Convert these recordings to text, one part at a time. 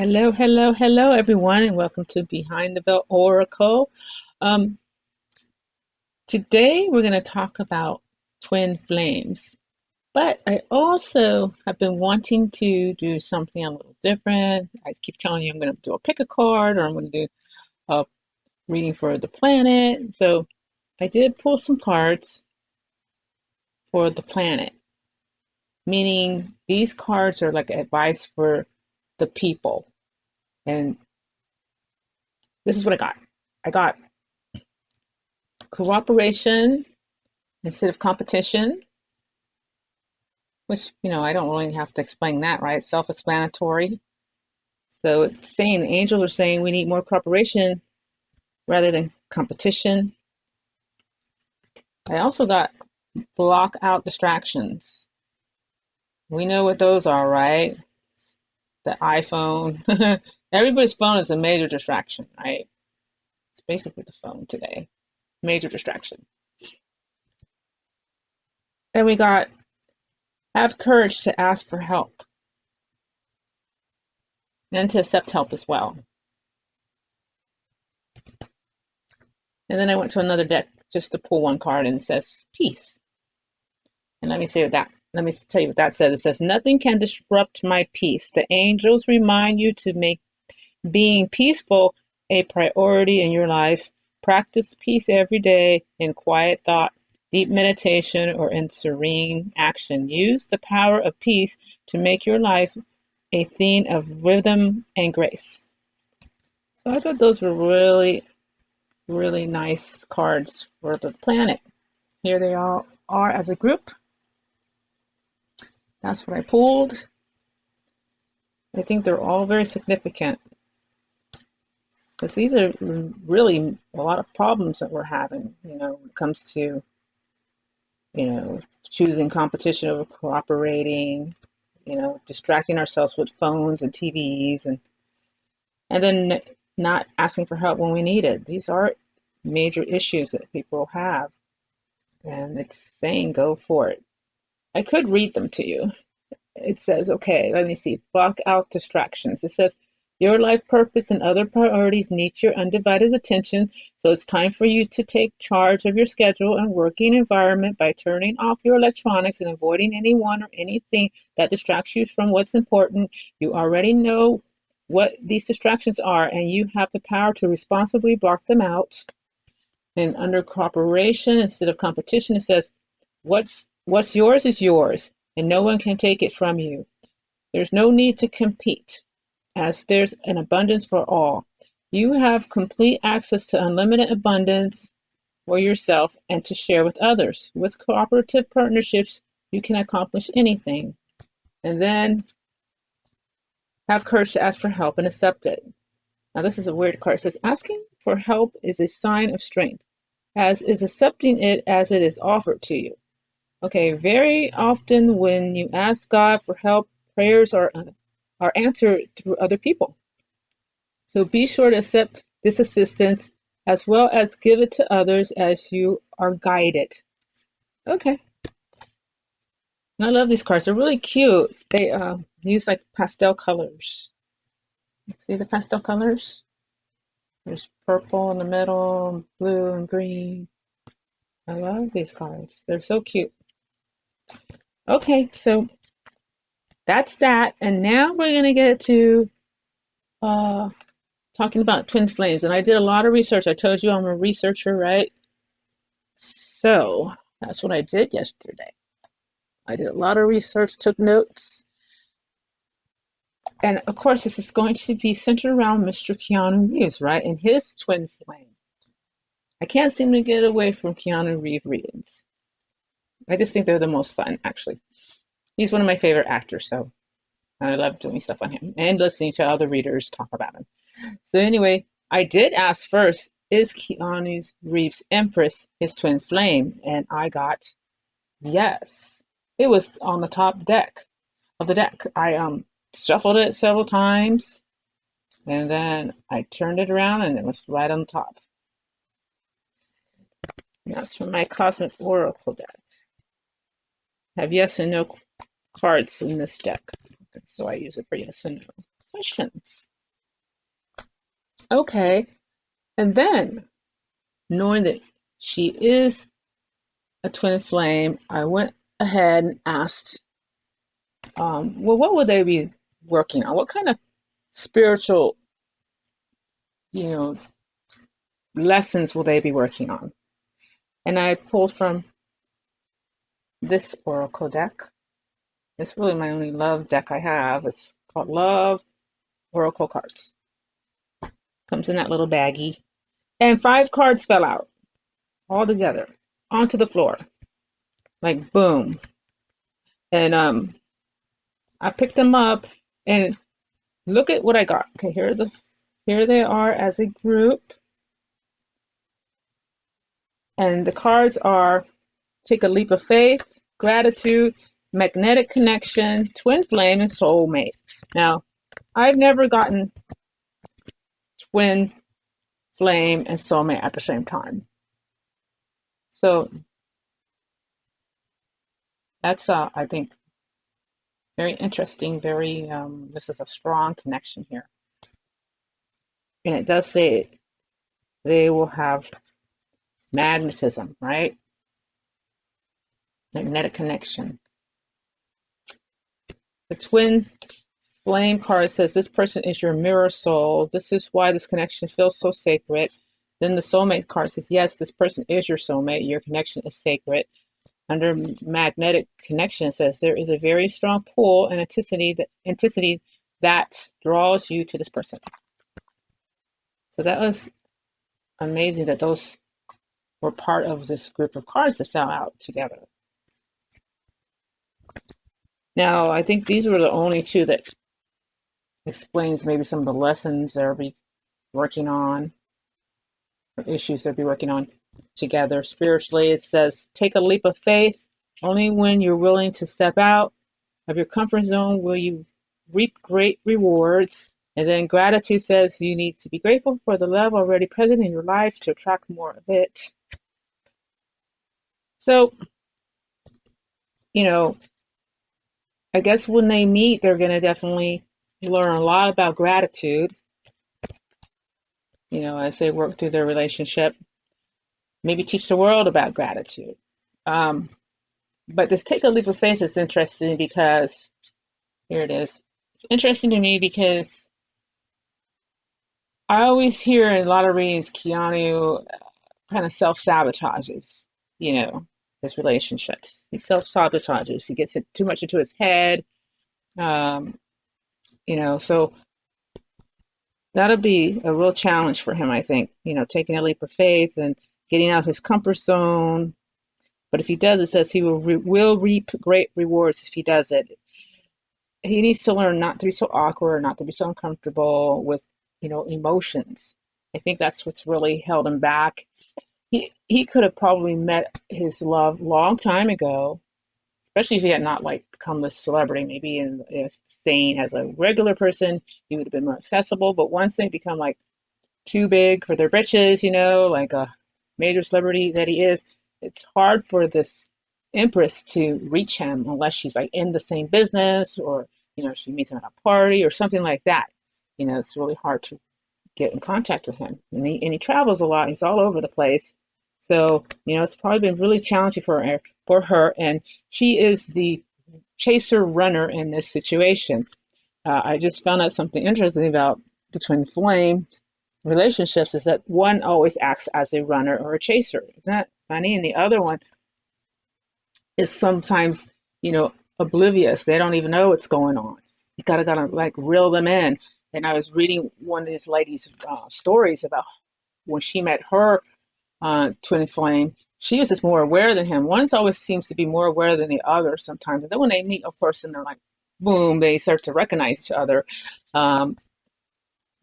Hello, hello, hello, everyone, and welcome to Behind the Veil Oracle. Um, Today, we're going to talk about twin flames, but I also have been wanting to do something a little different. I keep telling you I'm going to do a pick a card or I'm going to do a reading for the planet. So I did pull some cards for the planet, meaning these cards are like advice for the people. And this is what I got. I got cooperation instead of competition, which, I don't really have to explain that, right? Self-explanatory. So it's saying the angels are saying we need more cooperation rather than competition. I also got block out distractions. We know what those are, right? The iPhone. Everybody's phone is a major distraction, right? It's basically the phone today. Major distraction. And we got have courage to ask for help and to accept help as well. And then I went to another deck just to pull one card and it says peace. And let me tell you what that says. It says, nothing can disrupt my peace. The angels remind you to make being peaceful a priority in your life. Practice peace every day in quiet thought, deep meditation, or in serene action. Use the power of peace to make your life a theme of rhythm and grace. So I thought those were really, really nice cards for the planet. Here they all are as a group. That's what I pulled. I think they're all very significant because these are really a lot of problems that we're having, when it comes to, choosing competition over cooperating, distracting ourselves with phones and TVs and then not asking for help when we need it. These are major issues that people have. And it's saying go for it. I could read them to you. It says, okay, let me see, block out distractions. It says, your life purpose and other priorities need your undivided attention, so it's time for you to take charge of your schedule and working environment by turning off your electronics and avoiding anyone or anything that distracts you from what's important. You already know what these distractions are, and you have the power to responsibly block them out. And under cooperation instead of competition, it says, what's yours is yours, and no one can take it from you. There's no need to compete, as there's an abundance for all. You have complete access to unlimited abundance for yourself and to share with others. With cooperative partnerships, you can accomplish anything. And then have courage to ask for help and accept it. Now, this is a weird card. It says, asking for help is a sign of strength, as is accepting it as it is offered to you. Okay, very often when you ask God for help, prayers are answered through other people. So be sure to accept this assistance as well as give it to others as you are guided. Okay. And I love these cards. They're really cute. They use like pastel colors. See the pastel colors? There's purple in the middle, blue and green. I love these cards. They're so cute. Okay, so that's that. And now we're going to get to talking about twin flames. And I did a lot of research. I told you I'm a researcher, right? So that's what I did yesterday. I did a lot of research, took notes. And of course, this is going to be centered around Mr. Keanu Reeves, right? And his twin flame. I can't seem to get away from Keanu Reeves readings. I just think they're the most fun, actually. He's one of my favorite actors, so I love doing stuff on him and listening to other readers talk about him. So anyway, I did ask first, is Keanu's Reeves' Empress his twin flame? And I got yes. It was on the top deck of the deck. I shuffled it several times and then I turned it around and it was right on top. And that's from my Cosmic Oracle deck. I have yes and no cards in this deck. So I use it for yes and no. questions. Okay. And then, knowing that she is a twin flame, I went ahead and asked, well, what would they be working on? What kind of spiritual, you know, lessons will they be working on? And I pulled from this oracle deck. It's really my only love deck I have. It's called Love Oracle Cards. Comes in that little baggie. And 5 cards fell out all together onto the floor. Like boom. And I picked them up and look at what I got. Okay, here they are as a group. And the cards are take a leap of faith, gratitude, magnetic connection, twin flame, and soulmate. Now, I've never gotten twin flame and soulmate at the same time. So that's, I think, very interesting. This is a strong connection here. And it does say they will have magnetism, right? Magnetic connection. The twin flame card says this person is your mirror soul. This is why this connection feels so sacred. Then the soulmate card says, yes, this person is your soulmate. Your connection is sacred. Under magnetic connection, it says there is a very strong pull and intensity that draws you to this person. So that was amazing that those were part of this group of cards that fell out together. Now, I think these were the only two that explains maybe some of the lessons they'll be working on, or issues they'll be working on together. Spiritually, it says, take a leap of faith. Only when you're willing to step out of your comfort zone will you reap great rewards. And then gratitude says you need to be grateful for the love already present in your life to attract more of it. So, I guess when they meet, they're going to definitely learn a lot about gratitude, as they work through their relationship. Maybe teach the world about gratitude. But this take a leap of faith is interesting because, here it is. It's interesting to me because I always hear in a lot of readings, Keanu kind of self-sabotages, his relationships. He self-sabotages. He gets it too much into his head. So that'll be a real challenge for him, I think, taking a leap of faith and getting out of his comfort zone. But if he does, it says he will reap great rewards if he does it. He needs to learn not to be so awkward, not to be so uncomfortable with, emotions. I think that's what's really held him back. He could have probably met his love long time ago, especially if he had not become this celebrity. Maybe staying as a regular person, he would have been more accessible. But once they become too big for their britches, like a major celebrity that he is, it's hard for this Empress to reach him unless she's in the same business or, she meets him at a party or something like that. It's really hard to get in contact with him. And he travels a lot. He's all over the place. So, it's probably been really challenging for her. And she is the chaser runner in this situation. I just found out something interesting about the twin flame relationships is that one always acts as a runner or a chaser. Isn't that funny? And the other one is sometimes, oblivious. They don't even know what's going on. You gotta reel them in. And I was reading one of these ladies' stories about when she met her twin flame. She was just more aware than him. One always seems to be more aware than the other sometimes. And then when they meet, of course, and they're boom, they start to recognize each other. But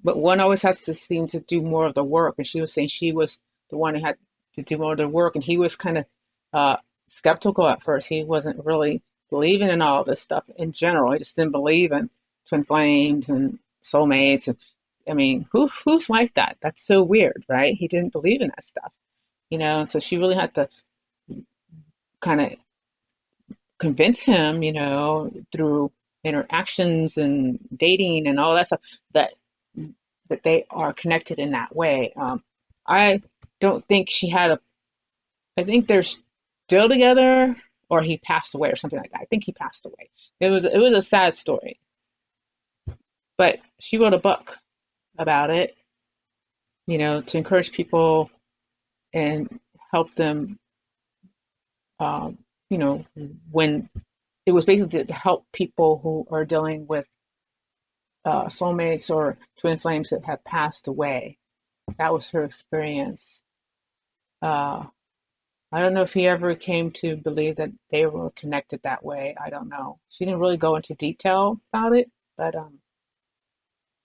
one always has to seem to do more of the work. And she was saying she was the one who had to do more of the work. And he was kind of skeptical at first. He wasn't really believing in all this stuff in general. He just didn't believe in twin flames and soulmates. And I mean, who's like that? That's so weird, right? He didn't believe in that stuff, So she really had to kind of convince him, through interactions and dating and all that stuff that that they are connected in that way. I don't think she had a. I think they're still together, or he passed away, or something like that. I think he passed away. It was a sad story, but she wrote a book about it, to encourage people and help them. Um, you know, when it was basically to help people who are dealing with soulmates or twin flames that have passed away. That was her experience. Uh, I don't know if he ever came to believe that they were connected that way. I don't know. She didn't really go into detail about it, but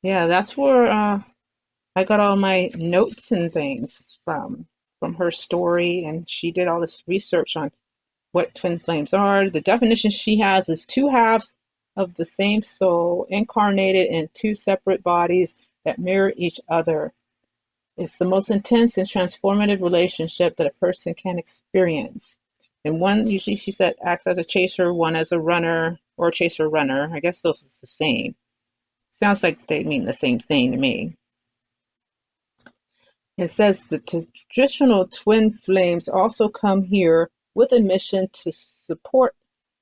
yeah, that's where I got all my notes and things from her story, and she did all this research on what twin flames are. The definition she has is two halves of the same soul incarnated in two separate bodies that mirror each other. It's the most intense and transformative relationship that a person can experience. And one, usually she said, acts as a chaser, one as a runner or chaser runner. I guess those are the same. Sounds like they mean the same thing to me. It says the traditional twin flames also come here with a mission to support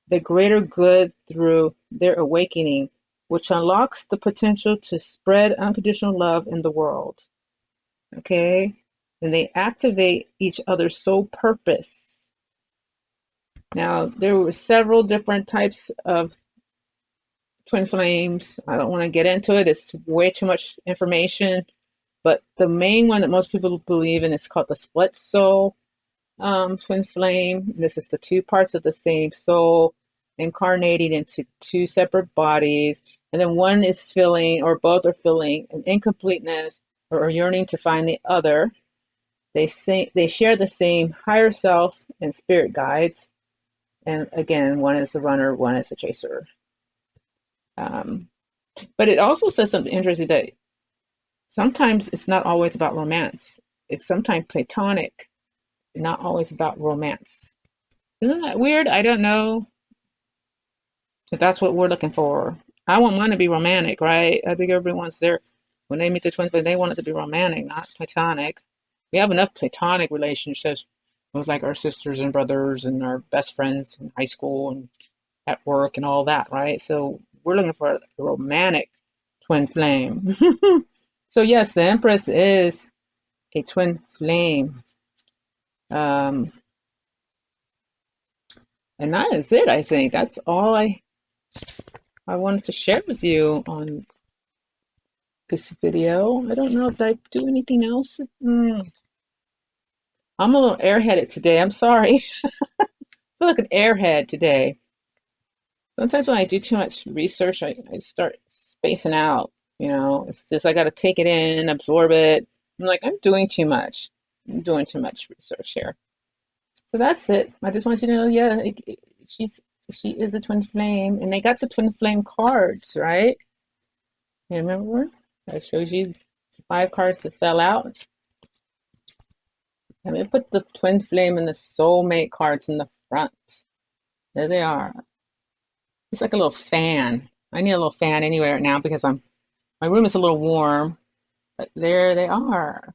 the greater good through their awakening, which unlocks the potential to spread unconditional love in the world. Okay? And they activate each other's soul purpose. Now, there were several different types of twin flames. I don't want to get into it. It's way too much information. But the main one that most people believe in is called the split soul twin flame. This is the two parts of the same soul incarnating into two separate bodies. And then one is feeling, or both are feeling, an incompleteness or yearning to find the other. They share the same higher self and spirit guides. And again, one is the runner, one is the chaser. Um, but it also says something interesting that sometimes it's not always about romance. It's sometimes platonic, not always about romance. Isn't that weird? I don't know if that's what we're looking for. I want mine to be romantic, right? I think everyone's there when they meet the twin flame, they want it to be romantic, not platonic. We have enough platonic relationships with like our sisters and brothers and our best friends in high school and at work and all that, right? So we're looking for a romantic twin flame. So yes, the Empress is a twin flame. Um, and that is it, I think. That's all I wanted to share with you on this video. I don't know if I do anything else. I'm a little airheaded today. I'm sorry. I feel like an airhead today. Sometimes when I do too much research, I start spacing out. It's just I got to take it in, absorb it. I'm like, I'm doing too much. I'm doing too much research here. So that's it. I just want you to know, yeah, she is a twin flame, and they got the twin flame cards, right? You remember? I showed you the 5 cards that fell out. Let me put the twin flame and the soulmate cards in the front. There they are. It's like a little fan. I need a little fan anyway right now because my room is a little warm, but there they are.